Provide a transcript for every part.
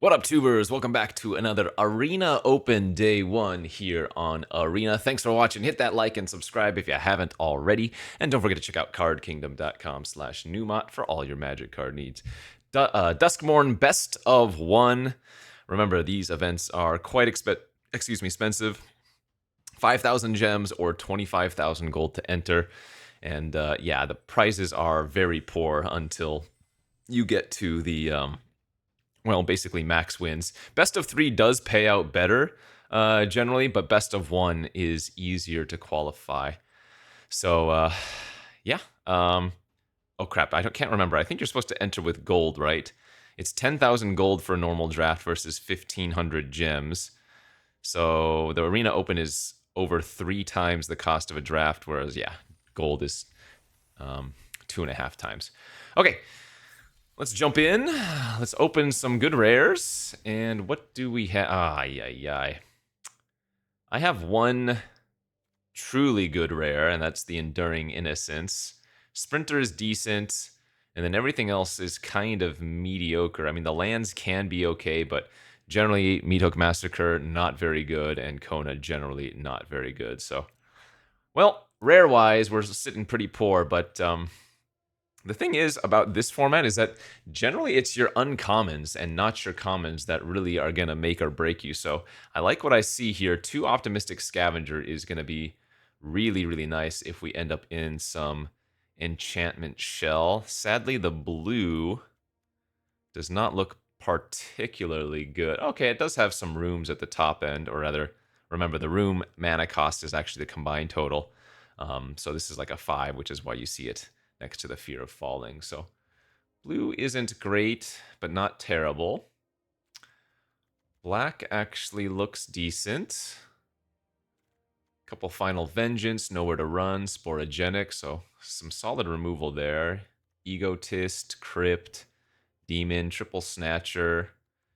What up, tubers? Welcome back to another Arena Open Day 1 here on Arena. Thanks for watching. Hit that like and subscribe if you haven't already. And don't forget to check out cardkingdom.com/Numot for all your Magic card needs. Duskmourn Best of 1. Remember, these events are quite expensive. 5,000 gems or 25,000 gold to enter. And yeah, the prizes are very poor until you get to the... well, basically max wins. Best of 3 does pay out better generally, but best of 1 is easier to qualify. So, yeah. Oh, crap. Can't remember. I think you're supposed to enter with gold, right? It's 10,000 gold for a normal draft versus 1,500 gems. So the Arena Open is over 3 times the cost of a draft, whereas, yeah, gold is 2.5 times. Okay. Let's jump in. Let's open some good rares. And what do we have? I have one truly good rare, and that's the Enduring Innocence. Sprinter is decent, and then everything else is kind of mediocre. I mean, the lands can be okay, but generally, Meathook Massacre, not very good, and Kona, generally not very good. So, well, rare-wise, we're sitting pretty poor, but... the thing is about this format is that generally it's your uncommons and not your commons that really are going to make or break you. So I like what I see here. 2 Optimistic Scavenger is going to be really, really nice if we end up in some Enchantment Shell. Sadly, the blue does not look particularly good. Okay, it does have some rooms at the top end, or rather, remember the room mana cost is actually the combined total. So this is like a 5, which is why you see it next to the Fear of Falling. So blue isn't great, but not terrible. Black actually looks decent. Couple Final Vengeance, Nowhere to Run, Sporogenic, so some solid removal there. Egotist, Crypt, Demon, Triple Snatcher.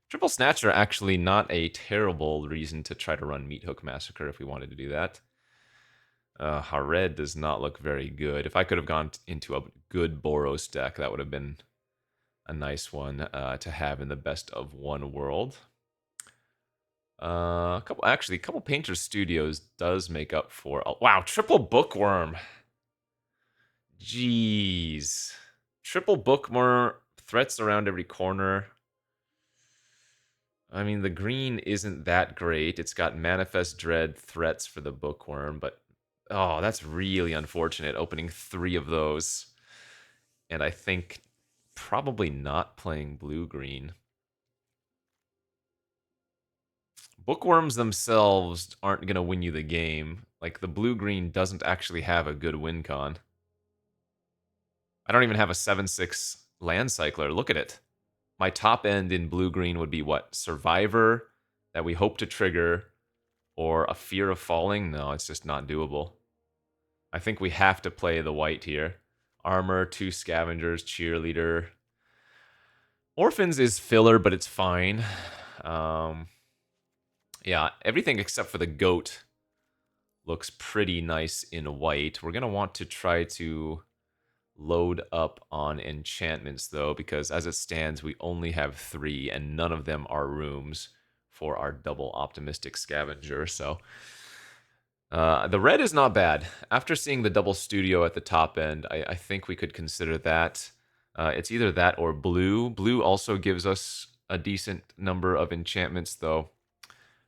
Triple Snatcher actually not a terrible reason to try to run Meathook Massacre if we wanted to do that. Hared does not look very good. If I could have gone into a good Boros deck, that would have been a nice one to have in the best of 1 world. A couple Painter Studios does make up for... Oh, wow, triple Bookworm. Jeez. Triple Bookworm, threats around every corner. I mean, the green isn't that great. It's got Manifest Dread threats for the Bookworm, but oh, that's really unfortunate, opening 3 of those. And I think probably not playing blue-green. Bookworms themselves aren't going to win you the game. Like, the blue-green doesn't actually have a good win con. I don't even have a 7/6 land cycler. Look at it. My top end in blue-green would be what? Survivor that we hope to trigger, or a Fear of Falling? No, it's just not doable. I think we have to play the white here. Armor, 2 Scavengers, Cheerleader. Orphans is filler, but it's fine. Yeah, everything except for the goat looks pretty nice in white. We're going to want to try to load up on enchantments, though, because as it stands, we only have 3, and none of them are rooms for our double Optimistic Scavenger, so... the red is not bad. After seeing the double studio at the top end, I think we could consider that. It's either that or blue. Blue also gives us a decent number of enchantments, though.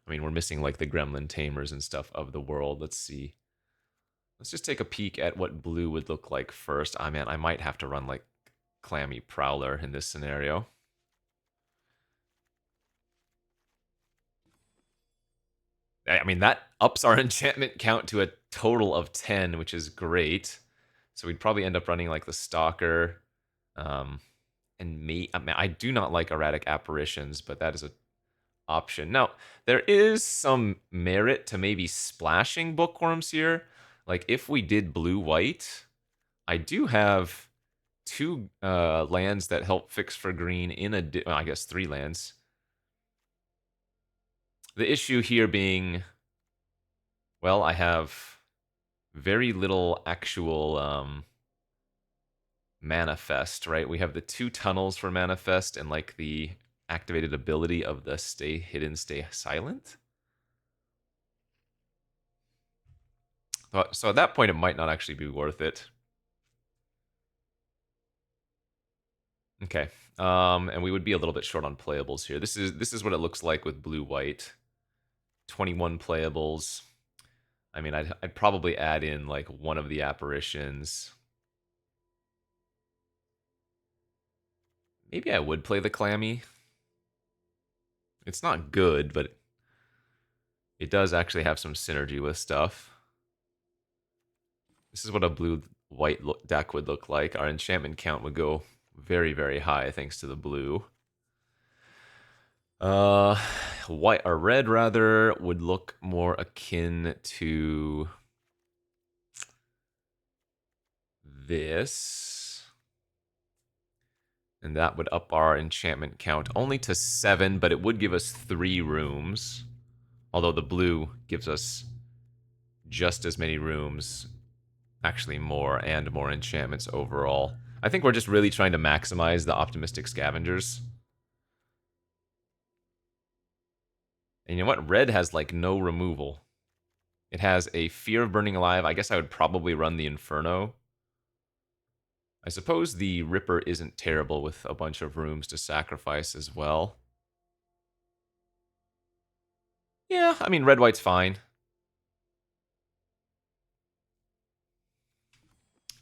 I mean, we're missing like the Gremlin Tamers and stuff of the world. Let's see. Let's just take a peek at what blue would look like first. I mean, I might have to run like Clammy Prowler in this scenario. I mean, that ups our enchantment count to a total of 10, which is great. So we'd probably end up running like the Stalker. And I do not like Erratic Apparitions, but that is an option. Now, there is some merit to maybe splashing Bookworms here. Like, if we did blue-white, I do have 2 lands that help fix for green well, I guess 3 lands. The issue here being, well, I have very little actual manifest, right? We have the 2 tunnels for manifest and like the activated ability of the stay hidden, stay silent. So at that point, it might not actually be worth it. Okay, and we would be a little bit short on playables here. This is what it looks like with blue-white. 21 playables. I mean, I'd probably add in like one of the apparitions. Maybe I would play the Clammy. It's not good, but it does actually have some synergy with stuff. This is what a blue-white deck would look like. Our enchantment count would go very, very high thanks to the blue. White or red rather would look more akin to this. And that would up our enchantment count only to 7, but it would give us 3 rooms. Although the blue gives us just as many rooms, actually more, and more enchantments overall. I think we're just really trying to maximize the optimistic scavengers. And you know what? Red has like no removal. It has a Fear of Burning Alive. I guess I would probably run the Inferno. I suppose the Ripper isn't terrible with a bunch of rooms to sacrifice as well. Yeah, I mean, red-white's fine.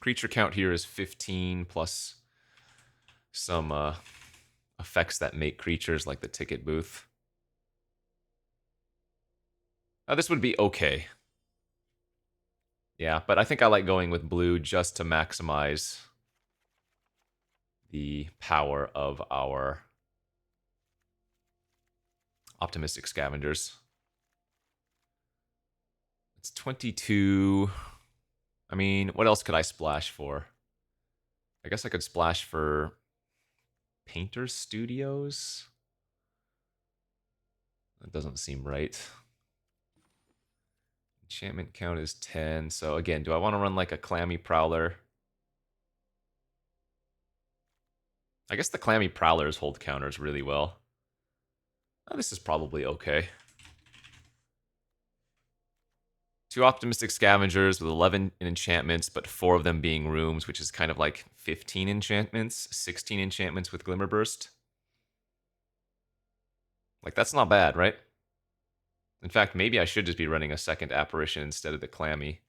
Creature count here is 15 plus some effects that make creatures like the ticket booth. This would be okay. Yeah, but I think I like going with blue just to maximize the power of our optimistic scavengers. It's 22. I mean, what else could I splash for? I guess I could splash for Painter Studios. That doesn't seem right. Enchantment count is 10. So again, do I want to run like a Clammy Prowler? I guess the Clammy Prowlers hold counters really well. Oh, this is probably okay. 2 optimistic scavengers with 11 enchantments, but 4 of them being rooms, which is kind of like 15 enchantments, 16 enchantments with Glimmerburst. Like, that's not bad, right? In fact, maybe I should just be running a second apparition instead of the Clammy.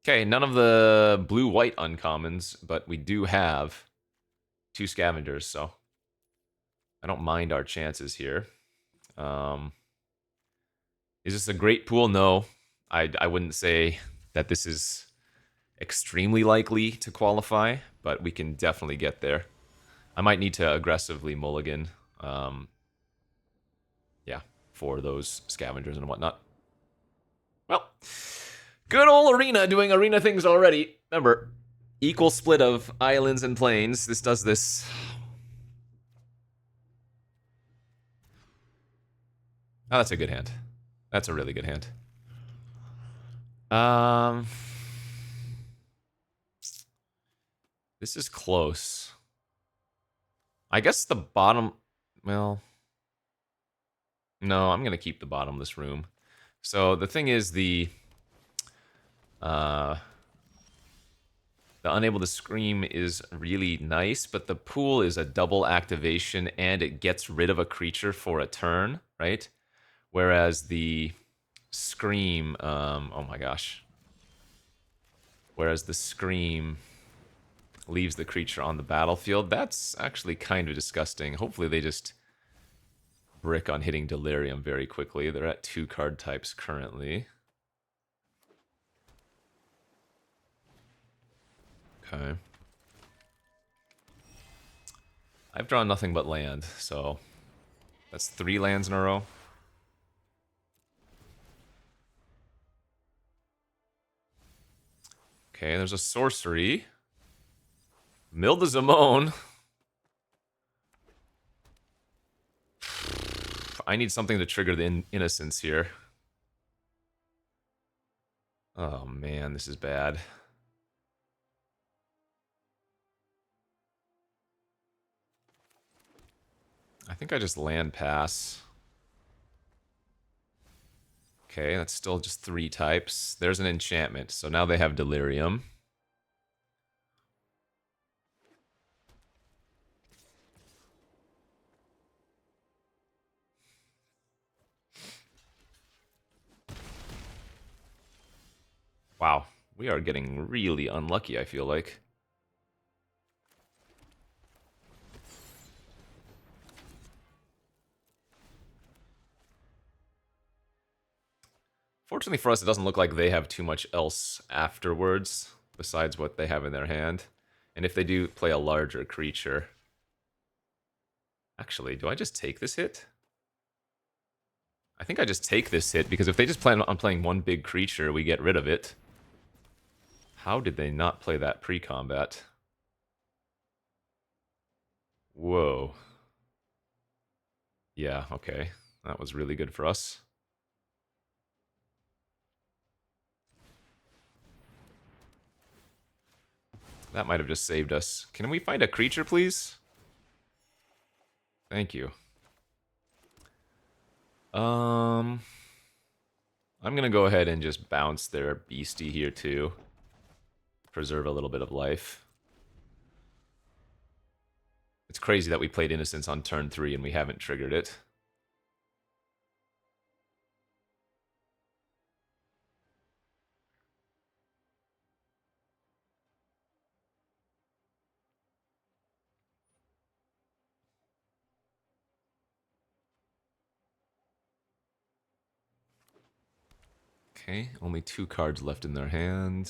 Okay, none of the blue-white uncommons, but we do have 2 scavengers, so I don't mind our chances here. Is this a great pool? No. I wouldn't say that this is extremely likely to qualify, but we can definitely get there. I might need to aggressively mulligan, yeah, for those scavengers and whatnot. Well, good old Arena doing Arena things already. Remember, equal split of islands and plains. This does this. Oh, that's a good hand. That's a really good hand. This is close. I guess the bottom, well, no, I'm going to keep the bottom of this room. So the thing is the Unable to Scream is really nice, but the pool is a double activation and it gets rid of a creature for a turn, right? Whereas the Scream, oh my gosh. Whereas the Scream leaves the creature on the battlefield. That's actually kind of disgusting. Hopefully they just brick on hitting Delirium very quickly. They're at 2 card types currently. Okay. I've drawn nothing but land, so that's 3 lands in a row. Okay, there's a sorcery. Milda Zamone. I need something to trigger the innocence here. Oh man, this is bad. I think I just land pass. Okay, that's still just 3 types. There's an enchantment, so now they have Delirium. Wow, we are getting really unlucky, I feel like. Fortunately for us, it doesn't look like they have too much else afterwards besides what they have in their hand. And if they do play a larger creature... Actually, do I just take this hit? I think I just take this hit, because if they just plan on playing one big creature, we get rid of it. How did they not play that pre-combat? Whoa. Yeah, okay. That was really good for us. That might have just saved us. Can we find a creature, please? Thank you. I'm gonna go ahead and just bounce their beastie here too. Preserve a little bit of life. It's crazy that we played Innocence on turn 3 and we haven't triggered it. Okay, only 2 cards left in their hand.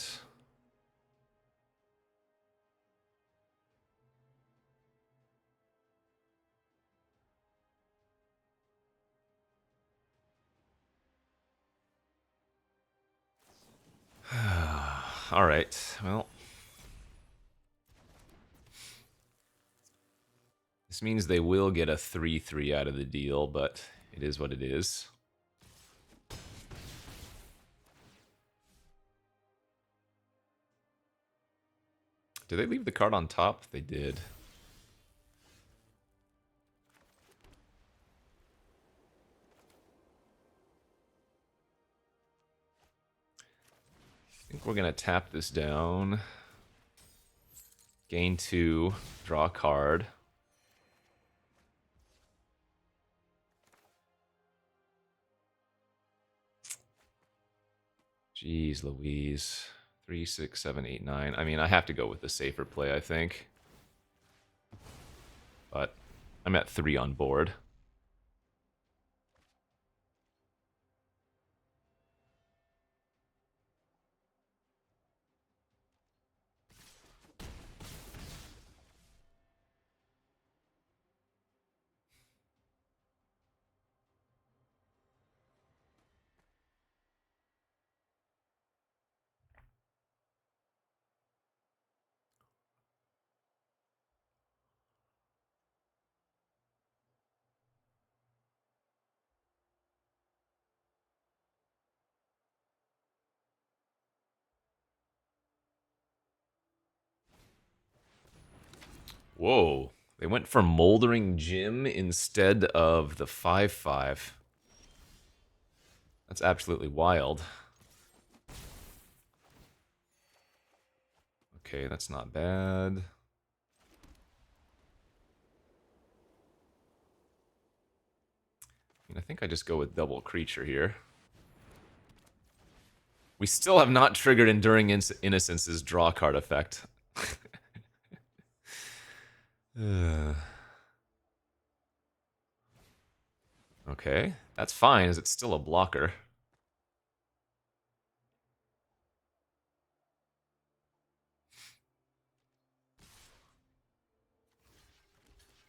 Alright, well. This means they will get a 3-3 out of the deal, but it is what it is. Did they leave the card on top? They did. I think we're going to tap this down. Gain 2, draw a card. Jeez Louise. 3, 6, 7, 8, 9. I mean, I have to go with the safer play, I think. But I'm at 3 on board. Whoa. They went for Moldering Gym instead of the 5-5. That's absolutely wild. Okay, that's not bad. I think I just go with double creature here. We still have not triggered Enduring Innocence's draw card effect. Okay, that's fine, as it's still a blocker.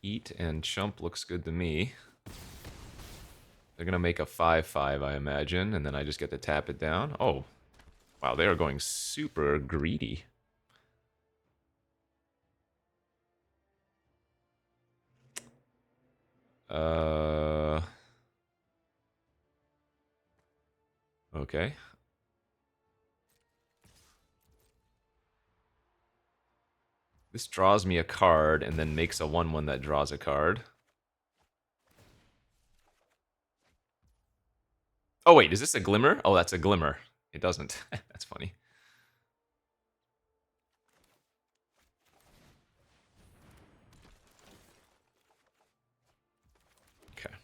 Eat and chump looks good to me. They're gonna make a 5-5, I imagine, and then I just get to tap it down. Oh, wow, they are going super greedy. Okay. This draws me a card and then makes a 1-1 that draws a card. Oh, wait, is this a glimmer? Oh, that's a glimmer. It doesn't. That's funny. Okay.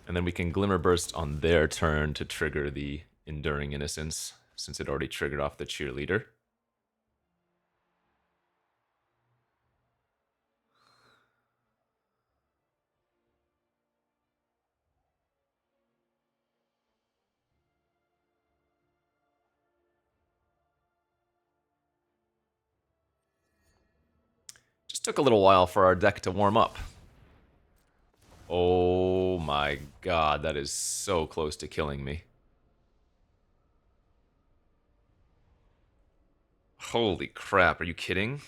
And then we can Glimmer Burst on their turn to trigger the Enduring Innocence, since it already triggered off the Cheerleader. Just took a little while for our deck to warm up. Oh my god, that is so close to killing me. Holy crap, are you kidding?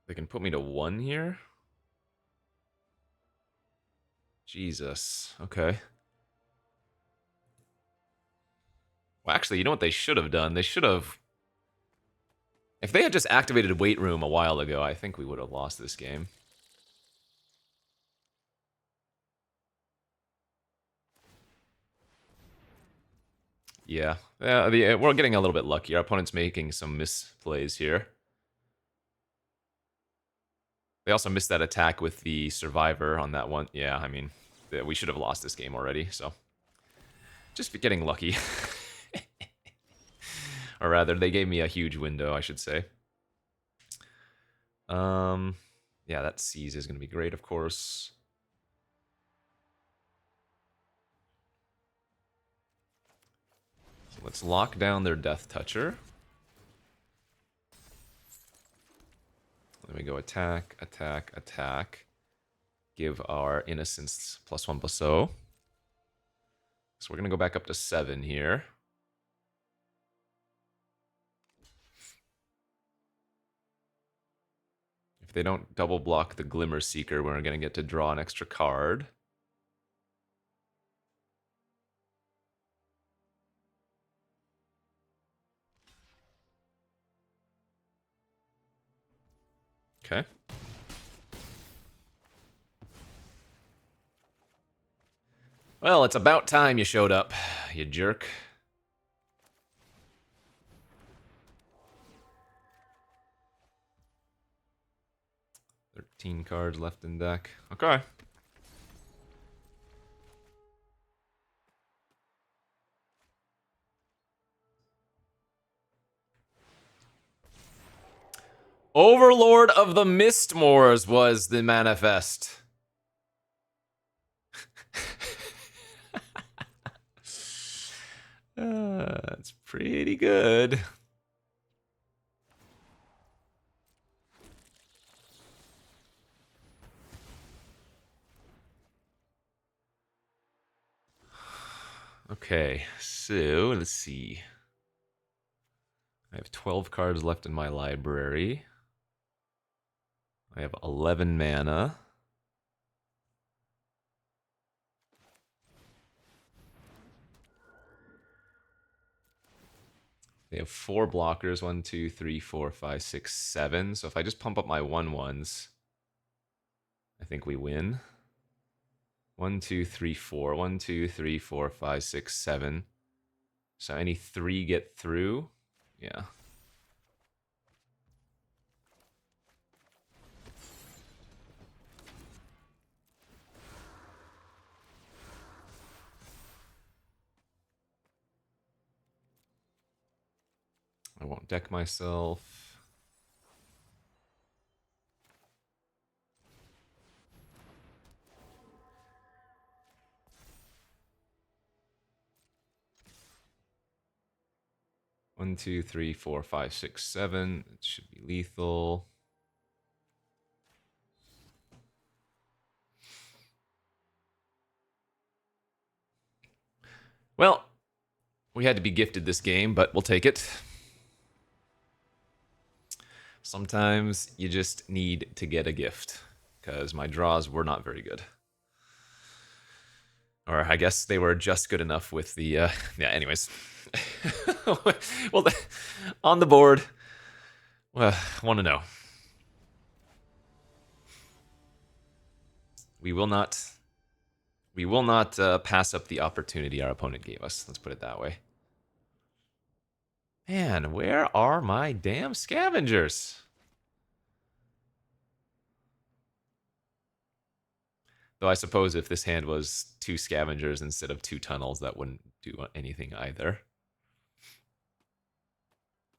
They can put me to 1 here? Jesus, okay. Well, actually, you know what they should have done? They should have... If they had just activated Weight Room a while ago, I think we would have lost this game. Yeah, we're getting a little bit lucky. Our opponent's making some misplays here. They also missed that attack with the Survivor on that one. Yeah, I mean, we should have lost this game already, so... Just getting lucky. Or rather, they gave me a huge window, I should say. Yeah, that seize is going to be great, of course. So let's lock down their Death Toucher. Then we go attack, attack, attack. Give our Innocence +1/+0. So we're going to go back up to 7 here. If they don't double block the Glimmer Seeker, we're going to get to draw an extra card. Okay. Well, it's about time you showed up, you jerk. $13 cards left in deck. Okay. Overlord of the Mistmoors was the manifest. That's pretty good. Okay, so let's see. I have 12 cards left in my library. I have 11 mana. They have 4 blockers. 1, 2, 3, 4, 5, 6, 7. So if I just pump up my 1/1s, I think we win. 1, 2, 3, 4. 1, 2, 3, 4, 5, 6, 7. So any 3 get through? Yeah. I won't deck myself. One, two, three, four, five, six, 7. It should be lethal. Well, we had to be gifted this game, but we'll take it. Sometimes you just need to get a gift, because my draws were not very good. Or I guess they were just good enough with the... yeah, anyways. Well, on the board, well, I want to know. We will not. We will not pass up the opportunity our opponent gave us. Let's put it that way. Man, where are my damn scavengers? Though I suppose if this hand was 2 scavengers instead of 2 tunnels, that wouldn't do anything either.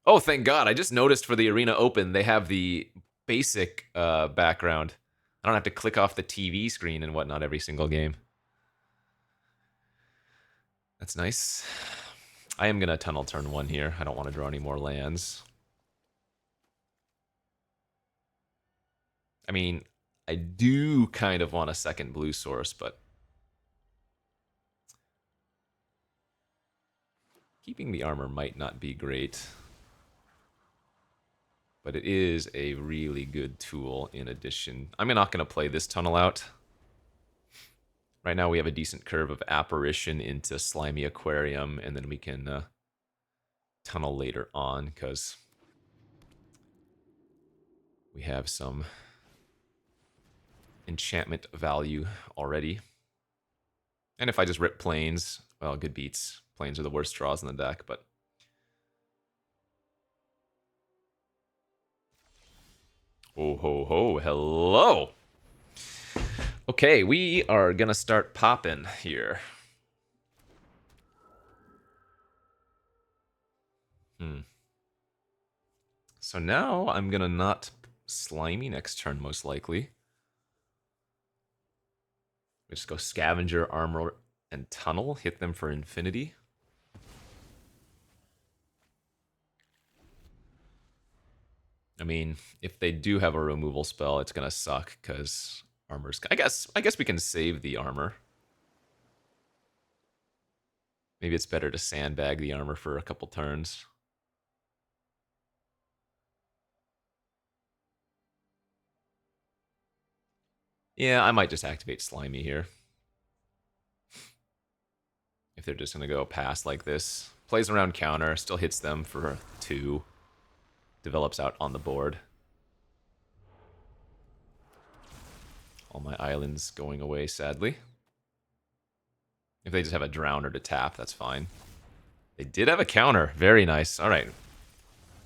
Oh, thank God. I just noticed for the Arena Open, they have the basic background. I don't have to click off the TV screen and whatnot every single game. That's nice. I am going to tunnel turn 1 here. I don't want to draw any more lands. I mean, I do kind of want a second blue source, but keeping the armor might not be great. But it is a really good tool in addition. I'm not going to play this tunnel out. Right now we have a decent curve of Apparition into Slimy Aquarium, and then we can tunnel later on, because we have some enchantment value already. And if I just rip Plains, well, good beats. Plains are the worst draws in the deck, but... Oh, ho, ho, hello! Okay, we are gonna start popping here. So now I'm gonna not Slimy next turn, most likely. We just go Scavenger, Armor, and Tunnel. Hit them for infinity. I mean, if they do have a removal spell, it's gonna suck, because armor's... I guess we can save the armor. Maybe it's better to sandbag the armor for a couple turns. Yeah, I might just activate Slimy here. If they're just going to go past like this. Plays around counter, still hits them for 2. Develops out on the board. All my islands going away, sadly. If they just have a Drowner to tap, that's fine. They did have a counter. Very nice. Alright.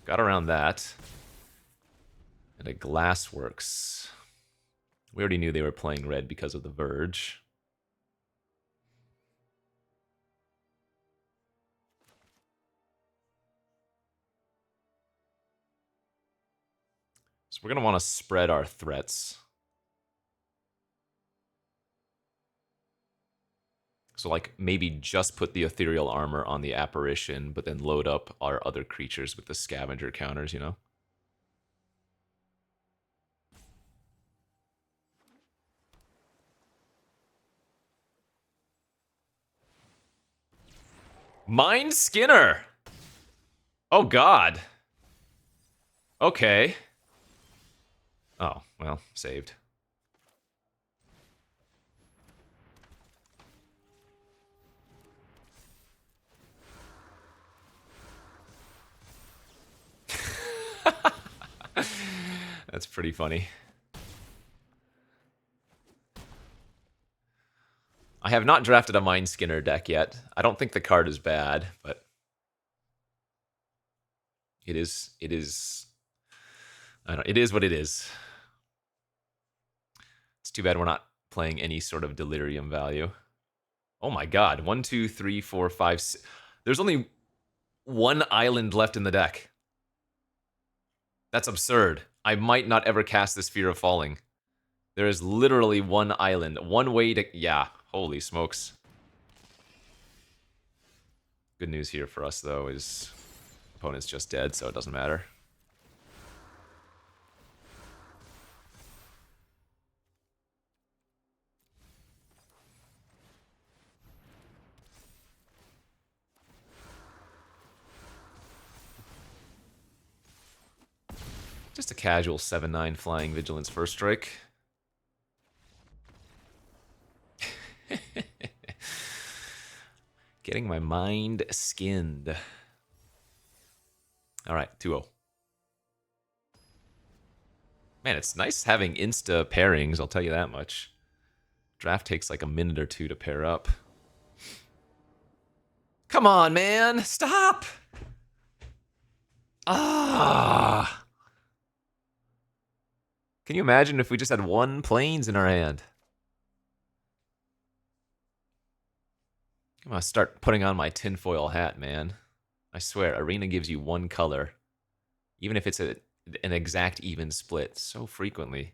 Got around that. And a Glassworks. We already knew they were playing red because of the Verge. So we're going to want to spread our threats. So like maybe just put the Ethereal Armor on the Apparition, but then load up our other creatures with the Scavenger counters, you know? Mind Skinner! Oh god. Okay. Oh, well, saved. That's pretty funny. I have not drafted a Mind Skinner deck yet. I don't think the card is bad, but it is I don't know, it is what it is. It's too bad we're not playing any sort of Delirium value. Oh my god, 1, 2, 3, 4, 5, 6. There's only 1 island left in the deck. That's absurd. I might not ever cast this Fear of Falling. There is literally 1 island. 1 way to... Yeah, holy smokes. Good news here for us, though, is opponent's just dead, so it doesn't matter. Just a casual 7/9 flying Vigilance first strike. Getting my mind skinned. Alright, 2-0. Man, it's nice having insta pairings, I'll tell you that much. Draft takes like a minute or two to pair up. Come on, man! Stop! Ah! Can you imagine if we just had one planes in our hand? I'm gonna start putting on my tinfoil hat, man. I swear, Arena gives you one color. Even if it's an exact even split, so frequently.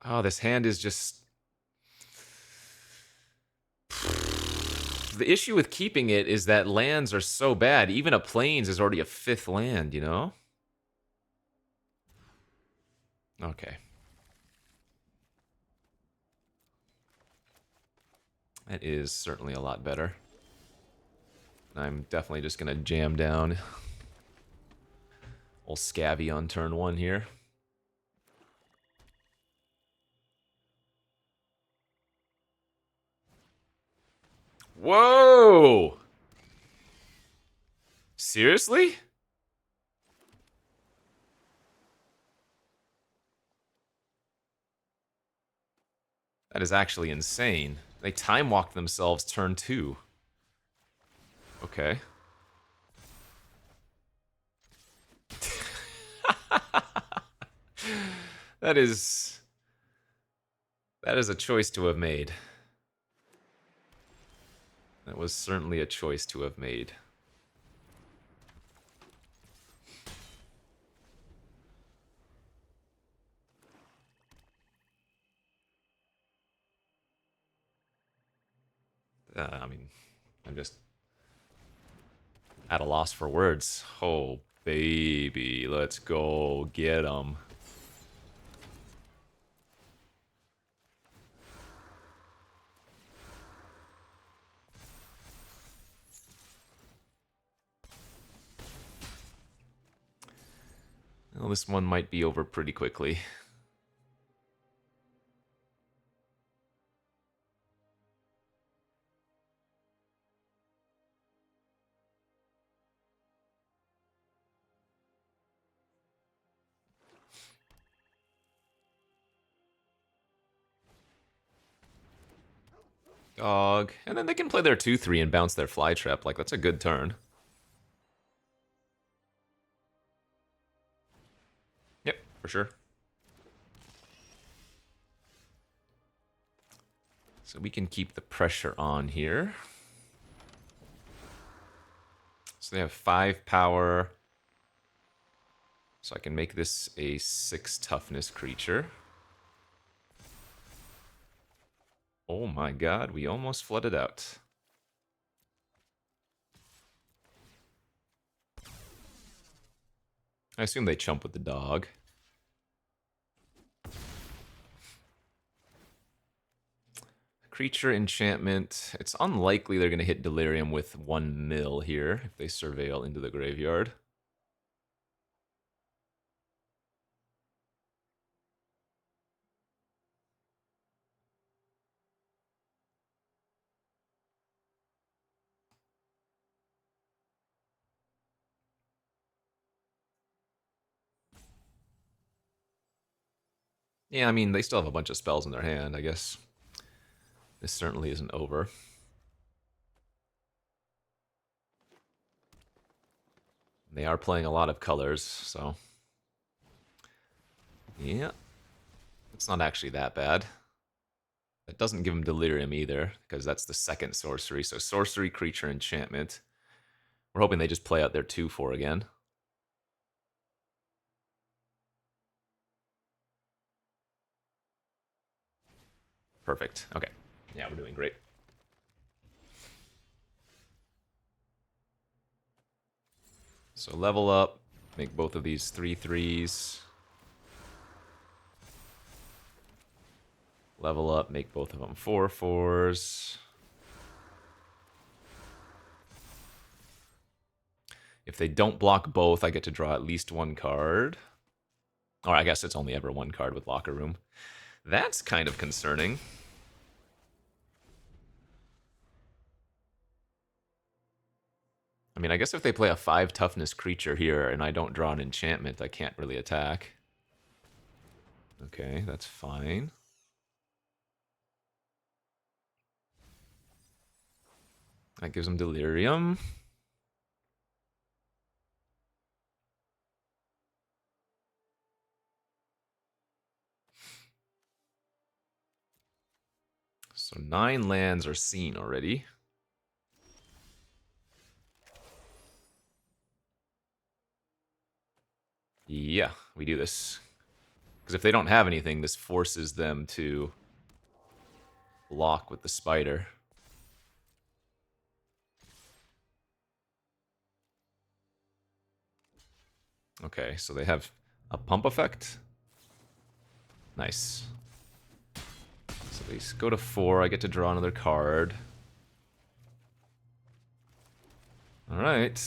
Oh, this hand is just... The issue with keeping it is that lands are so bad. Even a plains is already a 5th land, you know? Okay. That is certainly a lot better. I'm definitely just going to jam down old Scabby on turn 1 here. Whoa! Seriously? That is actually insane. They time walked themselves turn 2. Okay. That is a choice to have made. That was certainly a choice to have made. I mean, I'm just at a loss for words. Oh, baby, let's go get 'em. Well, this one might be over pretty quickly. Dog. And then they can play their 2-3 and bounce their fly trap. Like, that's a good turn. Yep, for sure. So we can keep the pressure on here. So they have 5 power. So I can make this a 6 toughness creature. Oh my god, we almost flooded out. I assume they chump with the dog. Creature enchantment. It's unlikely they're going to hit Delirium with 1 mil here if they surveil into the graveyard. Yeah, I mean, they still have a bunch of spells in their hand, I guess. This certainly isn't over. They are playing a lot of colors, so... Yeah. It's not actually that bad. That doesn't give them Delirium either, because that's the 2nd sorcery. So sorcery, creature, enchantment. We're hoping they just play out their 2-4 again. Perfect. Okay. Yeah, we're doing great. So level up, make both of these 3/3s. Level up, make both of them 4/4s. If they don't block both, I get to draw at least 1 card. Or I guess it's only ever 1 card with Locker Room. That's kind of concerning. I mean, I guess if they play a 5 toughness creature here and I don't draw an enchantment, I can't really attack. Okay, that's fine. That gives them Delirium. So 9 lands are seen already. Yeah, we do this. Because if they don't have anything, this forces them to block with the spider. Okay, so they have a pump effect. Nice. So they go to 4, I get to draw another card. Alright.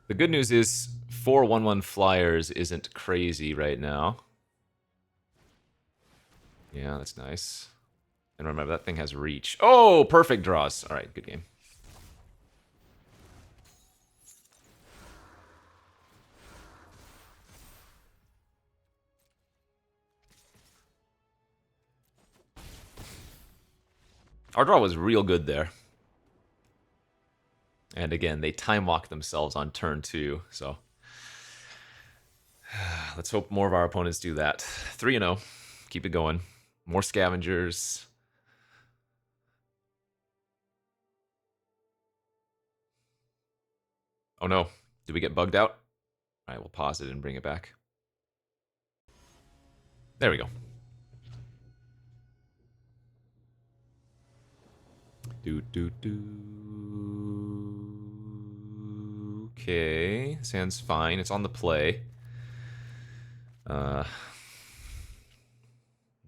The good news is 4 1/1 flyers isn't crazy right now. Yeah, that's nice. And remember, that thing has reach. Oh, perfect draws. Alright, good game. Our draw was real good there. And again, they time walk themselves on turn 2, so let's hope more of our opponents do that. 3-0. Keep it going. More scavengers. Oh no. Did we get bugged out? Alright, we'll pause it and bring it back. There we go. Okay, sounds fine. It's on the play.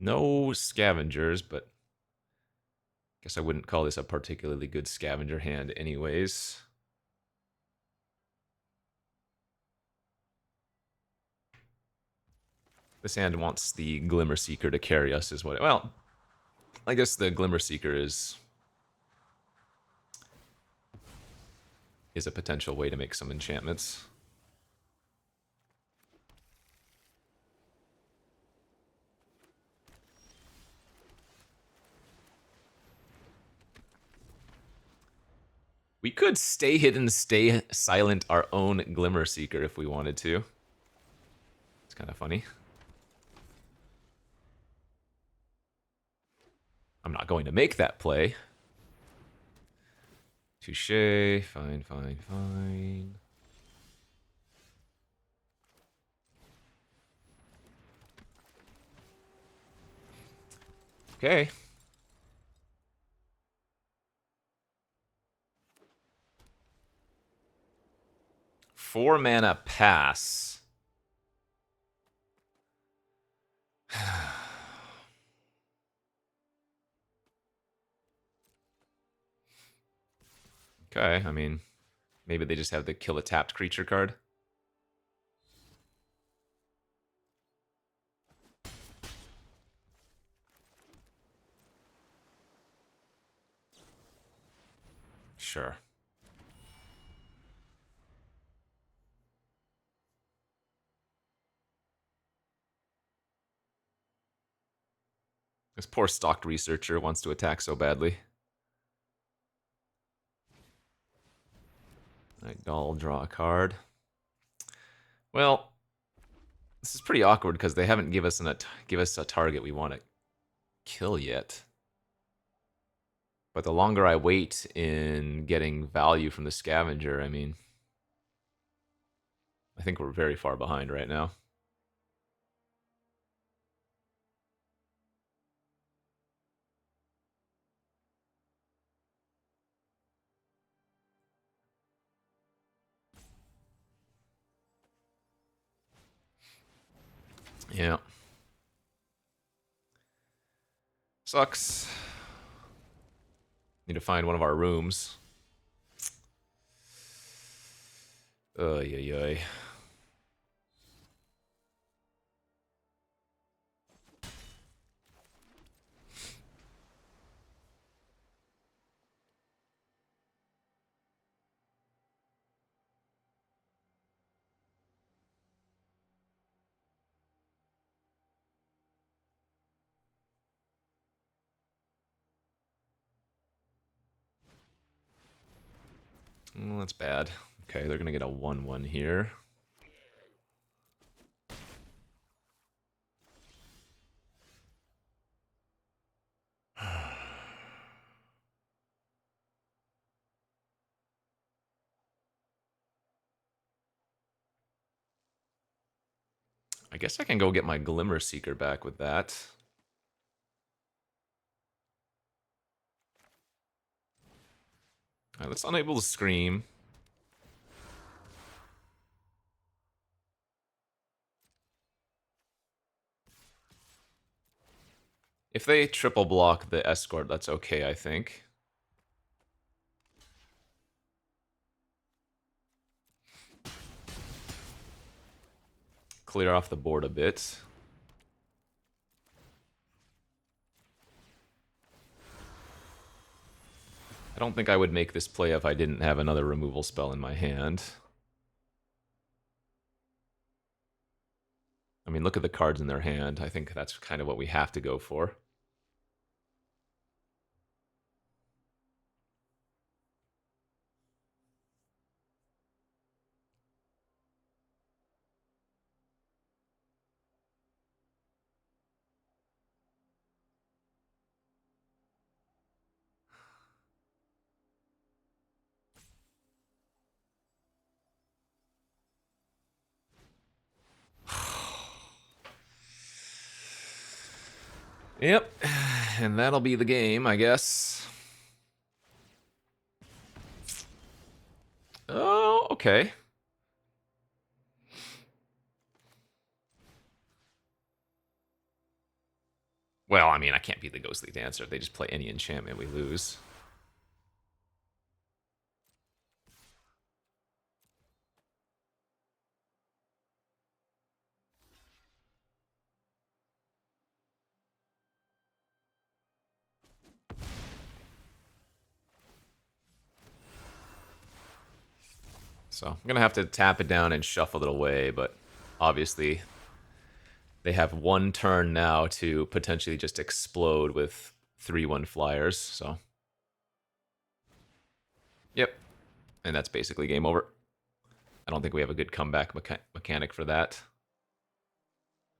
No scavengers, but guess I wouldn't call this a particularly good scavenger hand anyways. This hand wants the Glimmer Seeker to carry us is what... Well, I guess the Glimmer Seeker is a potential way to make some enchantments. We could stay hidden, stay silent our own Glimmer Seeker if we wanted to. It's kind of funny. I'm not going to make that play. Touché. Fine, fine, fine. Okay. Four mana pass. Okay, I mean, maybe they just have the kill a tapped creature card. Sure. This poor stock researcher wants to attack so badly. Alright, I'll draw a card. Well, this is pretty awkward because they haven't give us a target we want to kill yet. But the longer I wait in getting value from the scavenger, I mean, I think we're very far behind right now. Yeah. Sucks. Need to find one of our rooms. Oy. Oh, that's bad. Okay, they're going to get a 1/1 here. I guess I can go get my Glimmer Seeker back with that. Alright, that's unable to scream. If they triple block the escort, that's okay, I think. Clear off the board a bit. I don't think I would make this play if I didn't have another removal spell in my hand. I mean, look at the cards in their hand. I think that's kind of what we have to go for. Yep, and that'll be the game, I guess. Oh, okay. Well, I mean, I can't beat the Ghostly Dancer. If they just play any enchantment, we lose. So I'm going to have to tap it down and shuffle it away, but obviously they have one turn now to potentially just explode with 3/1 flyers, so... Yep. And that's basically game over. I don't think we have a good comeback mechanic for that.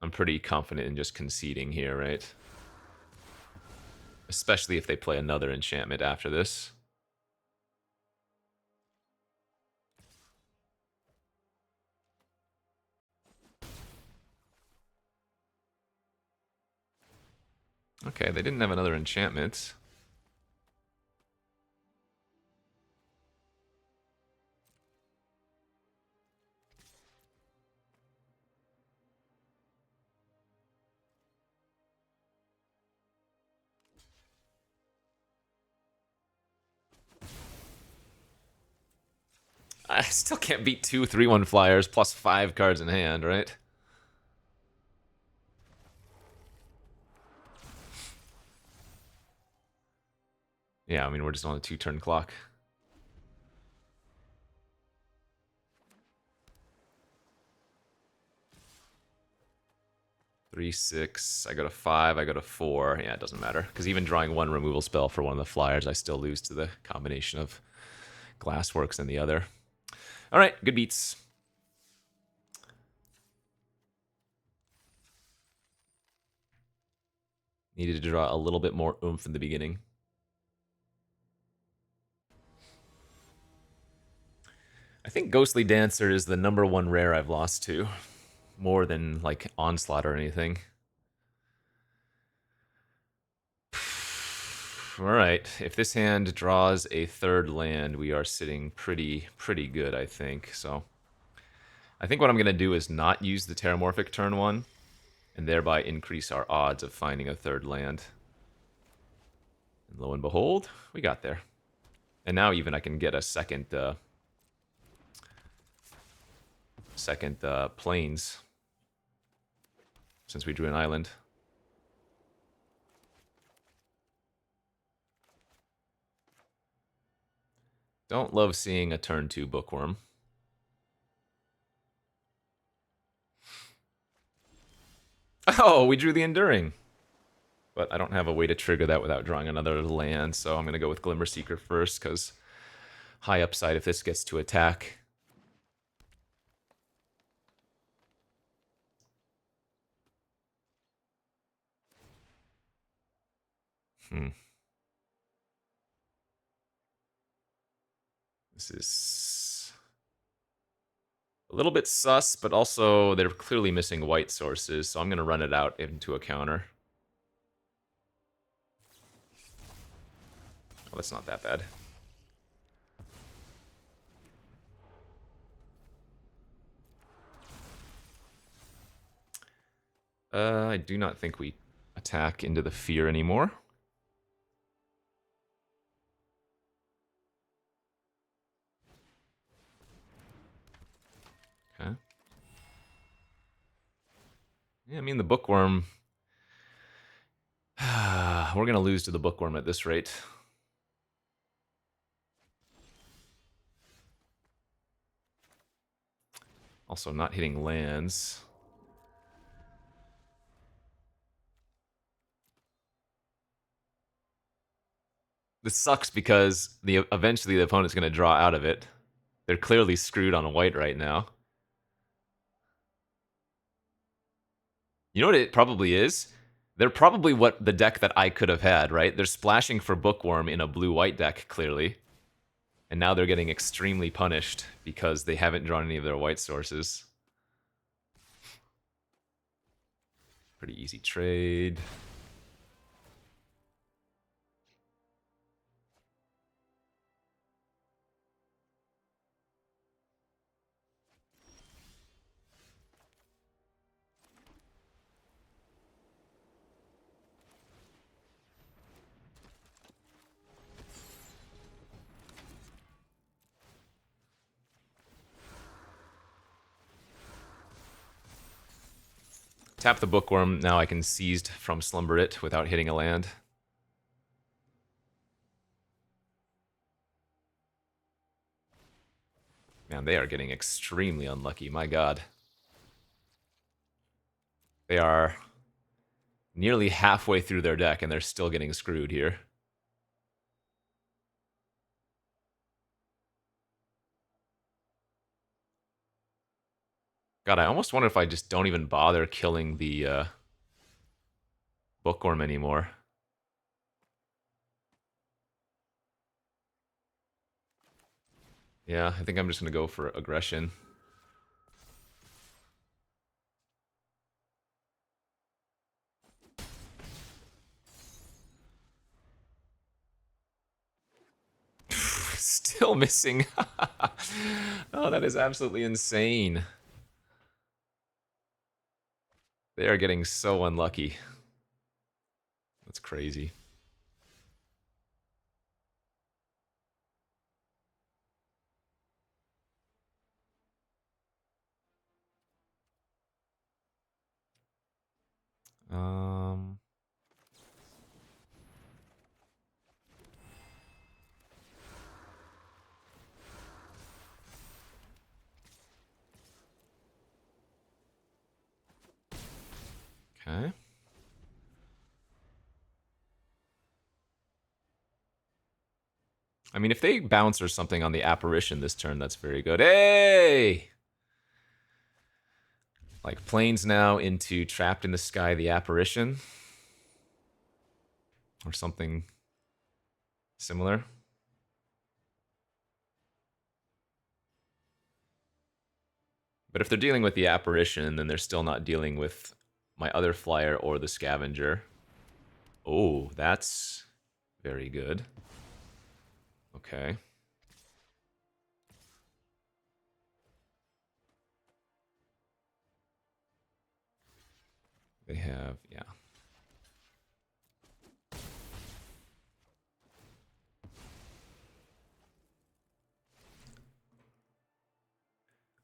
I'm pretty confident in just conceding here, right? Especially if they play another enchantment after this. Okay, they didn't have another enchantment. I still can't beat 2 3/1 flyers plus 5 cards in hand, right? Yeah, I mean, we're just on a 2-turn clock. 3, 6, I go to 5, I go to 4. Yeah, it doesn't matter. Because even drawing one removal spell for one of the flyers, I still lose to the combination of Glassworks and the other. All right, good beats. Needed to draw a little bit more oomph in the beginning. I think Ghostly Dancer is the #1 rare I've lost to. More than, like, Onslaught or anything. Alright, if this hand draws a third land, we are sitting pretty good, I think. So I think what I'm going to do is not use the Terramorphic turn 1, and thereby increase our odds of finding a third land. And lo and behold, we got there. And now even I can get a second plains, since we drew an island. Don't love seeing a turn 2 Bookworm. Oh, we drew the Enduring. But I don't have a way to trigger that without drawing another land, so I'm going to go with Glimmer Seeker first, because high upside if this gets to attack. This is a little bit sus, but also they're clearly missing white sources, so I'm going to run it out into a counter. Oh, that's not that bad. I do not think we attack into the fear anymore. Okay. Yeah, I mean, the bookworm... We're going to lose to the bookworm at this rate. Also not hitting lands. This sucks because eventually the opponent's going to draw out of it. They're clearly screwed on white right now. You know what it probably is? They're probably what the deck that I could have had, right? They're splashing for bookworm in a blue-white deck, clearly. And now they're getting extremely punished because they haven't drawn any of their white sources. Pretty easy trade. Tap the bookworm, now I can seized from Slumber It without hitting a land. Man, they are getting extremely unlucky, my god. They are nearly halfway through their deck and they're still getting screwed here. God, I almost wonder if I just don't even bother killing the bookworm anymore. Yeah, I think I'm just going to go for aggression. Still missing. Oh, that is absolutely insane. They are getting so unlucky. That's crazy. Okay. I mean, if they bounce or something on the apparition this turn, that's very good. Hey! Like, planes now into Trapped in the Sky, the apparition. Or something similar. But if they're dealing with the apparition, then they're still not dealing with my other flyer or the scavenger. Oh, that's very good. Okay. They have, yeah.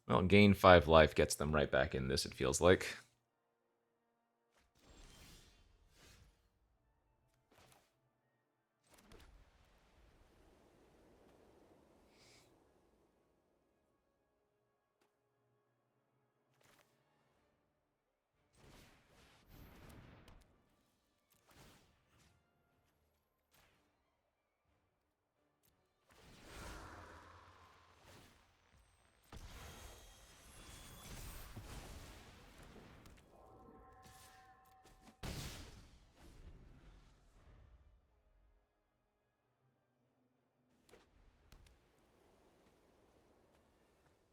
Well, gain 5 life gets them right back in this, it feels like.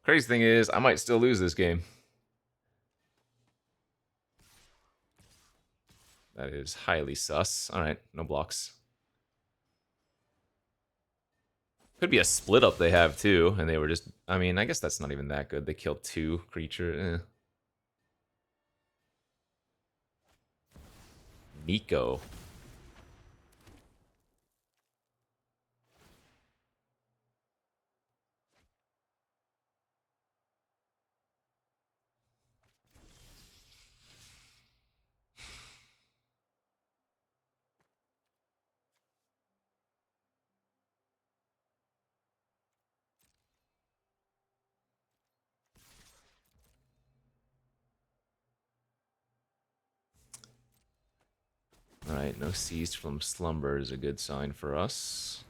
Crazy thing is, I might still lose this game. That is highly sus. Alright, no blocks. Could be a split up they have too, and they were just... I mean, I guess that's not even that good. They killed 2 creature. Nico. Alright, no seized from slumber is a good sign for us.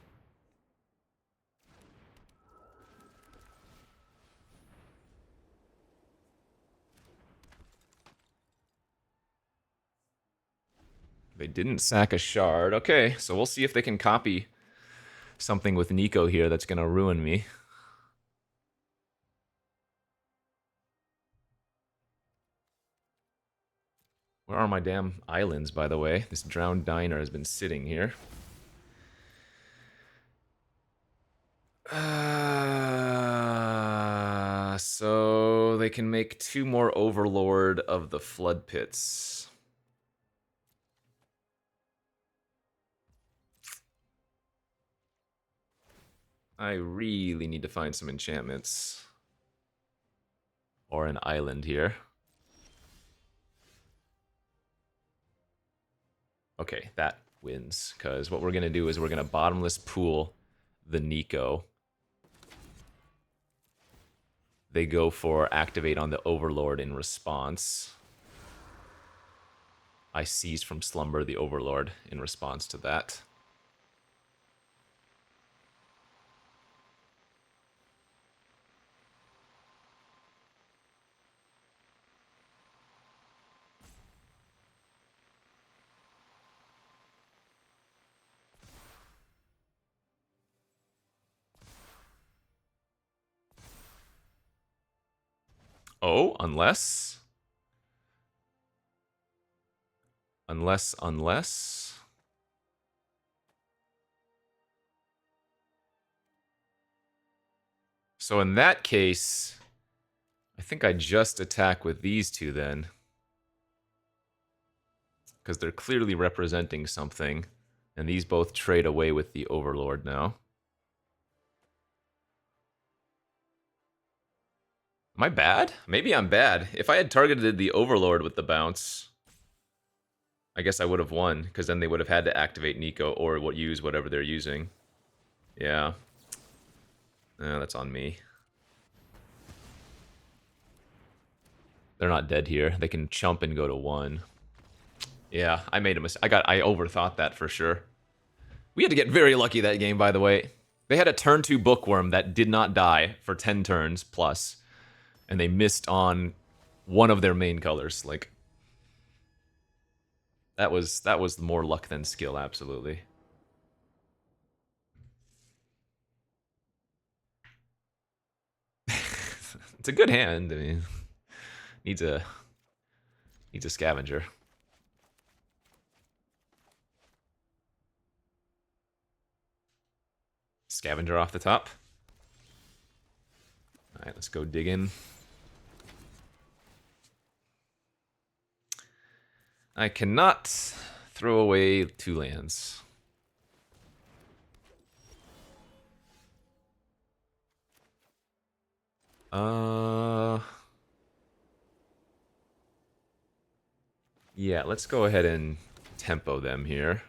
They didn't sack a shard. Okay, so we'll see if they can copy something with Nico here that's gonna ruin me. Where are my damn islands, by the way? This drowned diner has been sitting here. So they can make 2 more Overlord of the Flood Pits. I really need to find some enchantments. Or an island here. Okay, that wins. Because what we're going to do is we're going to bottomless pool the Nico. They go for activate on the Overlord in response. I seized from slumber the Overlord in response to that. Oh, unless... Unless... So in that case, I think I just attack with these 2 then. Because they're clearly representing something. And these both trade away with the Overlord now. Am I bad? Maybe I'm bad. If I had targeted the Overlord with the bounce, I guess I would have won, because then they would have had to activate Nico or use whatever they're using. Yeah. That's on me. They're not dead here. They can chump and go to 1. Yeah, I made a mistake. I overthought that for sure. We had to get very lucky that game, by the way. They had a turn 2 Bookworm that did not die for 10 turns plus, and they missed on one of their main colors. Like, that was more luck than skill, absolutely. It's a good hand. I mean, needs a scavenger. Scavenger off the top. All right, let's go dig in. I cannot throw away 2 lands. Yeah, let's go ahead and tempo them here.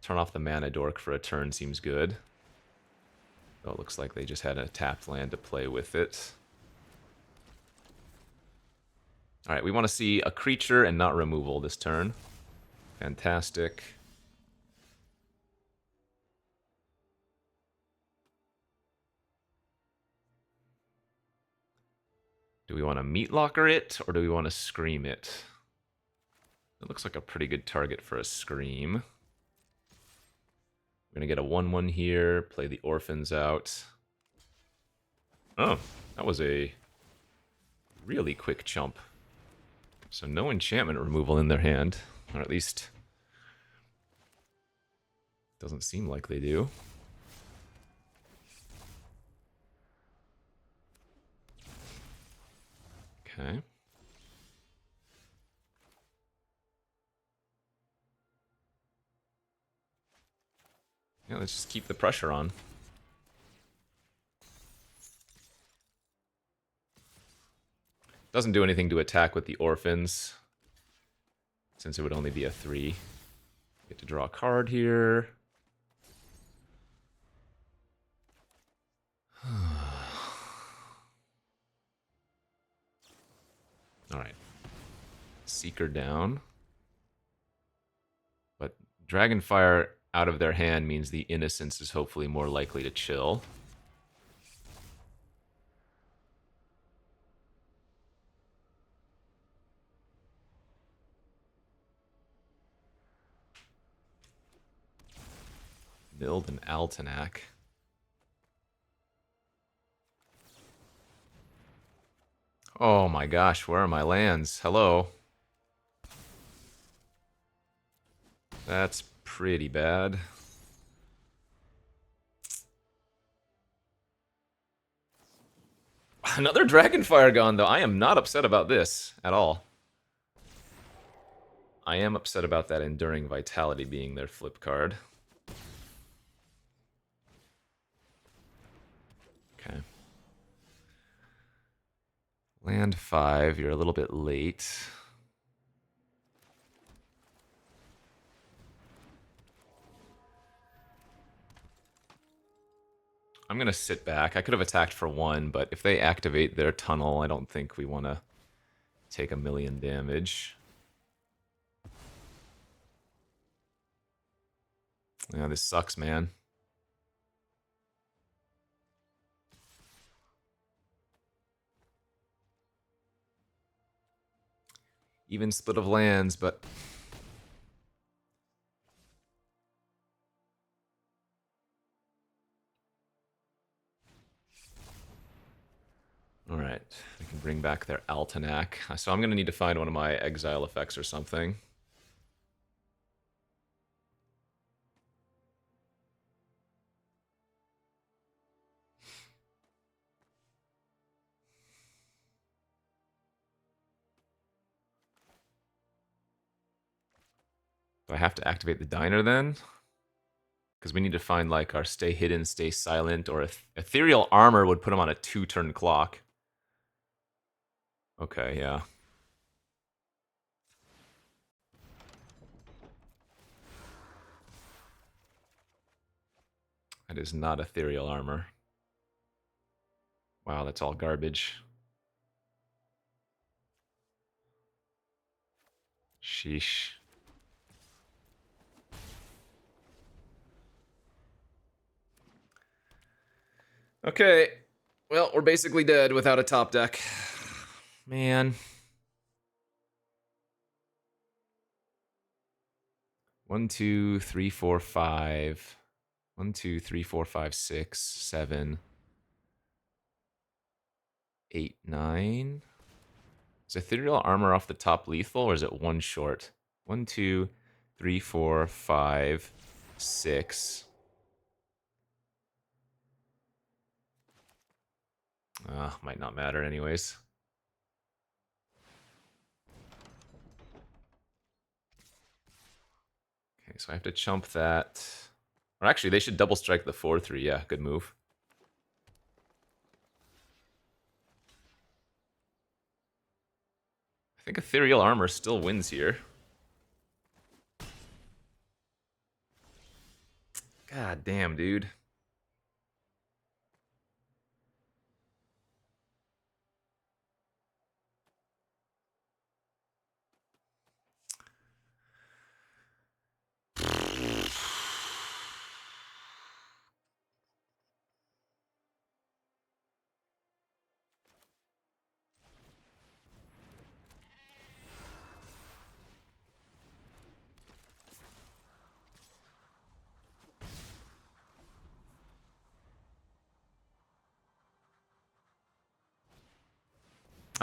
Turn off the mana dork for a turn seems good. Oh, it looks like they just had a tapped land to play with it. Alright, we want to see a creature and not removal this turn. Fantastic. Do we want to meat locker it, or do we want to scream it? It looks like a pretty good target for a scream. We're going to get a 1/1 here, play the orphans out. Oh, that was a really quick chump. So no enchantment removal in their hand, or at least doesn't seem like they do. Okay. Yeah, let's just keep the pressure on. Doesn't do anything to attack with the orphans, since it would only be a 3. Get to draw a card here. Alright. Seeker down. But Dragonfire out of their hand means the Innocence is hopefully more likely to chill. Milled and Altenac. Oh my gosh, where are my lands? Hello. That's pretty bad. Another Dragonfire gone, though. I am not upset about this at all. I am upset about that Enduring Vitality being their flip card. Okay. Land 5, you're a little bit late. I'm going to sit back. I could have attacked for 1, but if they activate their tunnel, I don't think we want to take 1,000,000 damage. Yeah, this sucks, man. Even split of lands, but... Alright, I can bring back their Altenac. So I'm going to need to find one of my exile effects or something. Do I have to activate the diner then? Because we need to find like our stay hidden, stay silent, or ethereal armor would put him on a 2-turn clock. Okay, yeah. That is not ethereal armor. Wow, that's all garbage. Sheesh. Okay. Well, we're basically dead without a top deck. Man. 1, 2, 3, 4, 5. 1, 2, 3, 4, 5, 6, 7, 8, 9. Is ethereal armor off the top lethal, or is it 1 short? 1, 2, 3, 4, 5, 6. Might not matter anyways. Okay, so I have to chump that. Or actually, they should double strike the 4/3. Yeah, good move. I think ethereal armor still wins here. God damn, dude.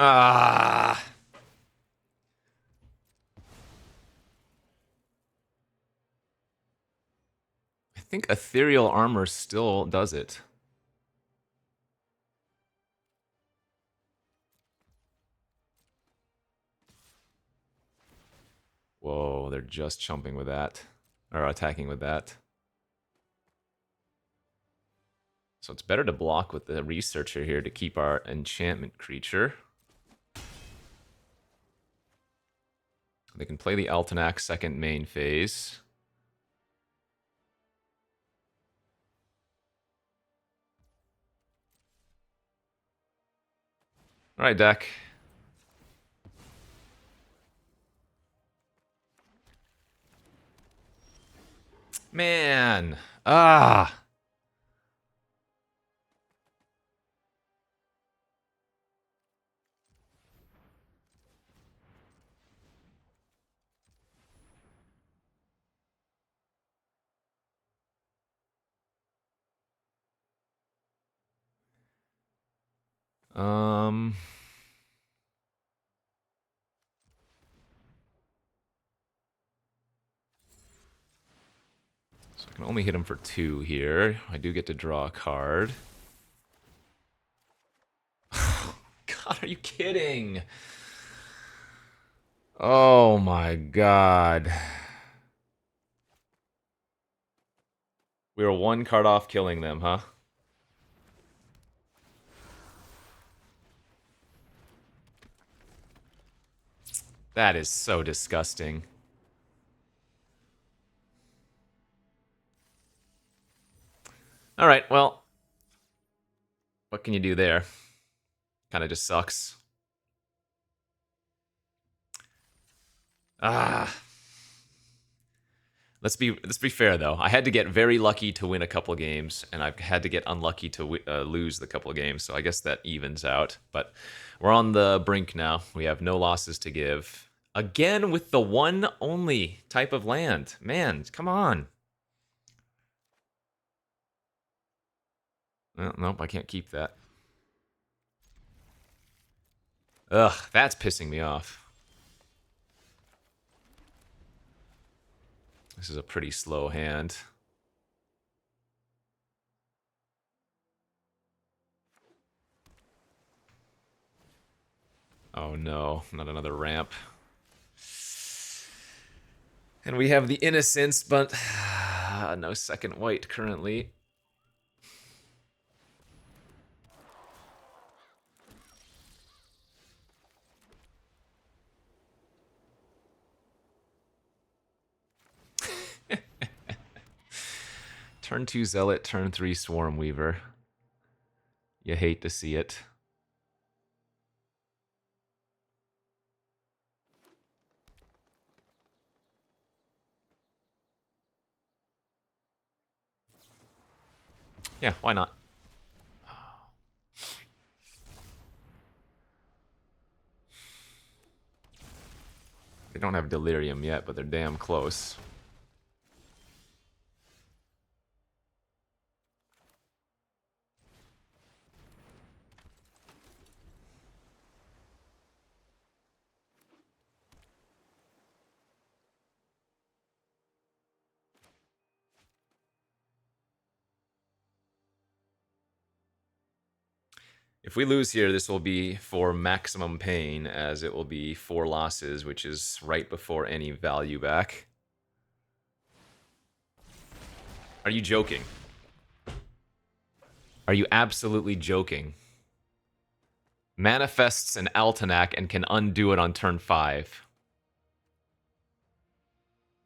Ah. I think Ethereal Armor still does it. Whoa, they're just chumping with that. Or attacking with that. So it's better to block with the Researcher here to keep our enchantment creature. They can play the Altenac second main phase. Alright, deck. Man. Ah. So I can only hit him for 2 here. I do get to draw a card. God, are you kidding? Oh my god. We were 1 card off killing them, huh? That is so disgusting. Alright, well. What can you do there? Kinda just sucks. Ah. Let's be fair though. I had to get very lucky to win a couple games, and I've had to get unlucky to lose the couple of games. So I guess that evens out. But we're on the brink now. We have no losses to give. Again with the one only type of land. Man, come on. Well, nope, I can't keep that. Ugh, that's pissing me off. This is a pretty slow hand. Oh no, not another ramp. And we have the Innocence, but no second white currently. Turn 2 Zealot, turn 3 Swarm Weaver. You hate to see it. Yeah, why not? They don't have Delirium yet, but they're damn close. If we lose here, this will be for maximum pain, as it will be 4 losses, which is right before any value back. Are you joking? Are you absolutely joking? Manifests an Altenac and can undo it on turn 5.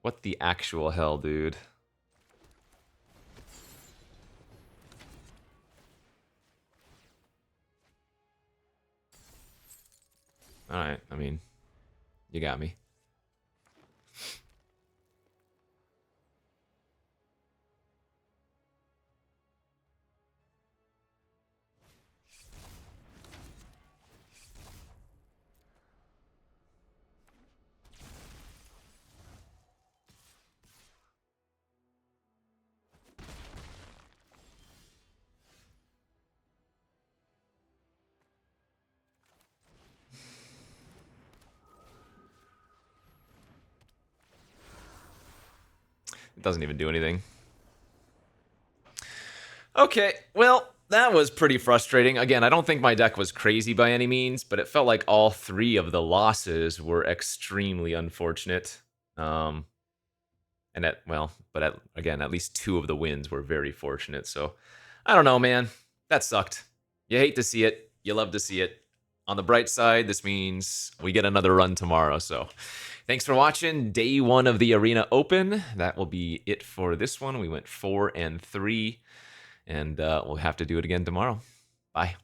What the actual hell, dude? Alright, I mean, you got me. Doesn't even do anything. Okay, well, that was pretty frustrating. Again, I don't think my deck was crazy by any means, but it felt like all 3 of the losses were extremely unfortunate. And again, at least 2 of the wins were very fortunate. So, I don't know, man. That sucked. You hate to see it. You love to see it. On the bright side, this means we get another run tomorrow. So, thanks for watching day 1 of the Arena Open. That will be it for this one. We went 4 and 3. And we'll have to do it again tomorrow. Bye.